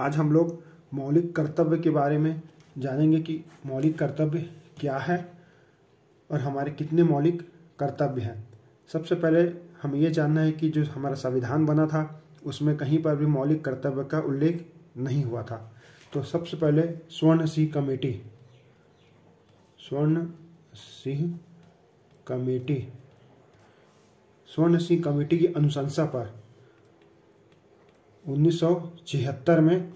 आज हम लोग मौलिक कर्तव्य के बारे में जानेंगे कि मौलिक कर्तव्य क्या है और हमारे कितने मौलिक कर्तव्य हैं। सबसे पहले हमें ये जानना है कि जो हमारा संविधान बना था उसमें कहीं पर भी मौलिक कर्तव्य का उल्लेख नहीं हुआ था। तो सबसे पहले स्वर्ण सिंह कमेटी की अनुशंसा पर 1976 में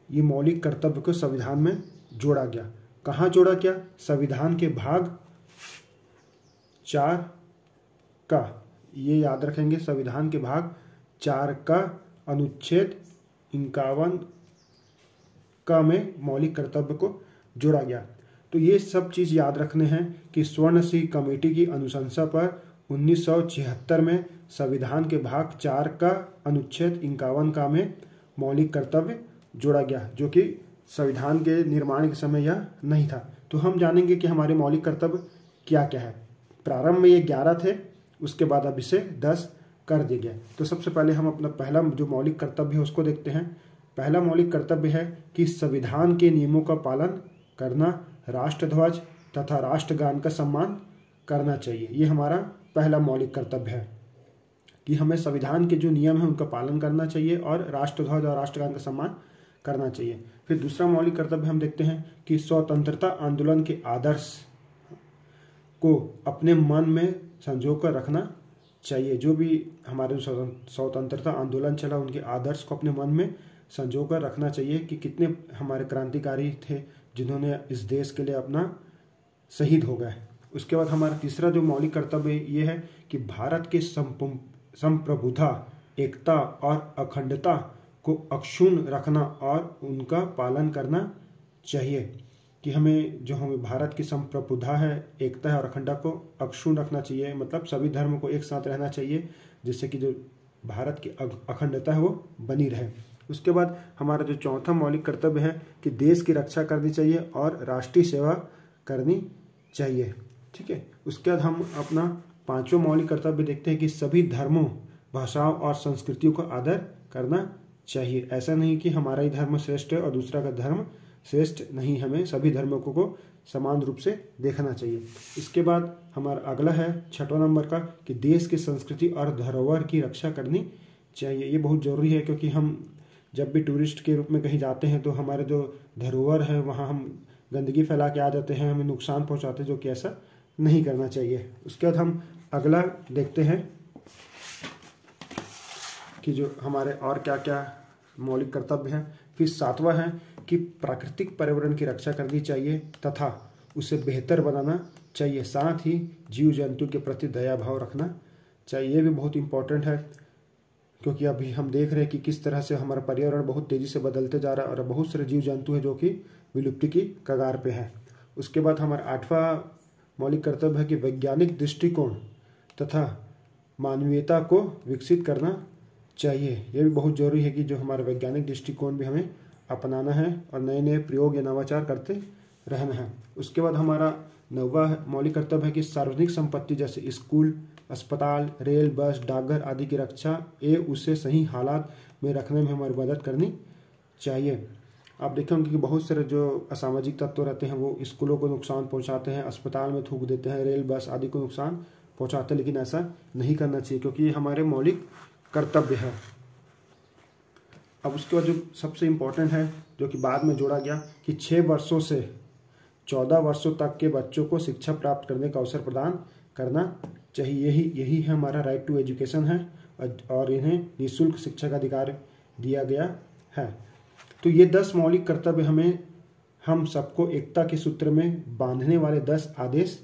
ये मौलिक कर्तव्य को संविधान में जोड़ा गया। कहाँ जोड़ा गया? संविधान के भाग 4 का, ये याद रखेंगे, संविधान के भाग 4 का अनुच्छेद 51 का में मौलिक कर्तव्य को जोड़ा गया। तो ये सब चीज़ याद रखने हैं कि स्वर्ण सिंह कमेटी की अनुशंसा पर 1976 में संविधान के भाग 4 का अनुच्छेद 51 का में मौलिक कर्तव्य जोड़ा गया, जो कि संविधान के निर्माण के समय यह नहीं था। तो हम जानेंगे कि हमारे मौलिक कर्तव्य क्या क्या है। प्रारंभ में ये 11 थे, उसके बाद अब इसे 10 कर दिया गया। तो सबसे पहले हम अपना पहला जो मौलिक कर्तव्य है उसको देखते हैं। पहला मौलिक कर्तव्य है कि संविधान के नियमों का पालन करना, राष्ट्रध्वज तथा राष्ट्रगान का सम्मान करना चाहिए। ये हमारा पहला मौलिक कर्तव्य है कि हमें संविधान के जो नियम हैं उनका पालन करना चाहिए और राष्ट्रध्वज और राष्ट्रगान का सम्मान करना चाहिए। फिर दूसरा मौलिक कर्तव्य हम देखते हैं कि स्वतंत्रता आंदोलन के आदर्श को अपने मन में संजो कर रखना चाहिए। जो भी हमारे स्वतंत्रता आंदोलन चला उनके आदर्श को अपने मन में संजो कर रखना चाहिए कि कितने हमारे क्रांतिकारी थे जिन्होंने इस देश के लिए अपना शहीद हो गए। उसके बाद हमारा तीसरा जो मौलिक कर्तव्य ये है कि भारत के संप्रभुता, एकता और अखंडता को अक्षुण्ण रखना और उनका पालन करना चाहिए। कि हमें भारत की संप्रभुता है, एकता है और अखंडता को अक्षुण्ण रखना चाहिए, मतलब सभी धर्म को एक साथ रहना चाहिए जिससे कि जो भारत की अखंडता है वो बनी रहे। उसके बाद हमारा जो चौथा मौलिक कर्तव्य है कि देश की रक्षा करनी चाहिए और राष्ट्रीय सेवा करनी चाहिए। ठीक है। उसके बाद हम अपना पांचवा मौलिक कर्तव्य देखते हैं कि सभी धर्मों, भाषाओं और संस्कृतियों का आदर करना चाहिए। ऐसा नहीं कि हमारा ही धर्म श्रेष्ठ है और दूसरा का धर्म श्रेष्ठ नहीं, हमें सभी धर्मों को समान रूप से देखना चाहिए। इसके बाद हमारा अगला है 6वां नंबर का कि देश की संस्कृति और धरोहर की रक्षा करनी चाहिए। ये बहुत जरूरी है क्योंकि हम जब भी टूरिस्ट के रूप में कहीं जाते हैं तो हमारे जो धरोहर है वहाँ हम गंदगी फैला के आ जाते हैं, हमें नुकसान पहुँचाते हैं, जो कि ऐसा नहीं करना चाहिए। उसके बाद हम अगला देखते हैं कि जो हमारे और क्या क्या मौलिक कर्तव्य हैं। फिर 7वां है कि प्राकृतिक पर्यावरण की रक्षा करनी चाहिए तथा उसे बेहतर बनाना चाहिए, साथ ही जीव जंतु के प्रति दया भाव रखना चाहिए। ये भी बहुत इंपॉर्टेंट है क्योंकि अभी हम देख रहे हैं कि किस तरह से हमारा पर्यावरण बहुत तेज़ी से बदलते जा रहा है और बहुत सारे जीव जंतु हैं जो कि विलुप्ति की कगार पे हैं। उसके बाद हमारा 8वां मौलिक कर्तव्य है कि वैज्ञानिक दृष्टिकोण तथा मानवीयता को विकसित करना चाहिए। यह भी बहुत जरूरी है कि जो हमारा वैज्ञानिक दृष्टिकोण भी हमें अपनाना है और नए नए प्रयोग या नवाचार करते रहना है। उसके बाद हमारा 9वां मौलिक कर्तव्य है कि सार्वजनिक संपत्ति जैसे स्कूल, अस्पताल, रेल, बस, डाकघर आदि की रक्षा उसे सही हालात में रखने में हमारी मदद करनी चाहिए। आप देखेंगे कि बहुत सारे जो असामाजिक तत्व रहते हैं वो स्कूलों को नुकसान पहुंचाते हैं, अस्पताल में थूक देते हैं, रेल बस आदि को नुकसान पहुंचाते हैं, लेकिन ऐसा नहीं करना चाहिए क्योंकि ये हमारे मौलिक कर्तव्य है। अब उसके बाद जो सबसे इम्पोर्टेंट है जो कि बाद में जोड़ा गया कि 6 वर्षों से 14 वर्षों तक के बच्चों को शिक्षा प्राप्त करने का अवसर प्रदान करना चाहिए। यही है हमारा राइट टू एजुकेशन है और इन्हें निःशुल्क शिक्षा का अधिकार दिया गया है। तो ये 10 मौलिक कर्तव्य हम सबको एकता के सूत्र में बांधने वाले 10 आदेश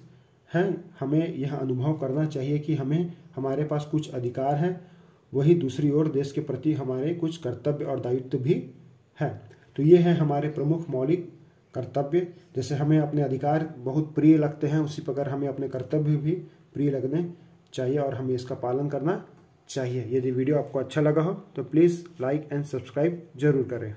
हैं। हमें यह अनुभव करना चाहिए कि हमारे पास कुछ अधिकार हैं, वही दूसरी ओर देश के प्रति हमारे कुछ कर्तव्य और दायित्व भी है। तो ये है हमारे प्रमुख मौलिक कर्तव्य। जैसे हमें अपने अधिकार बहुत प्रिय लगते हैं उसी प्रकार हमें अपने कर्तव्य भी प्रिय लगने चाहिए और हमें इसका पालन करना चाहिए। यदि वीडियो आपको अच्छा लगा हो तो प्लीज़ लाइक एंड सब्सक्राइब जरूर करें।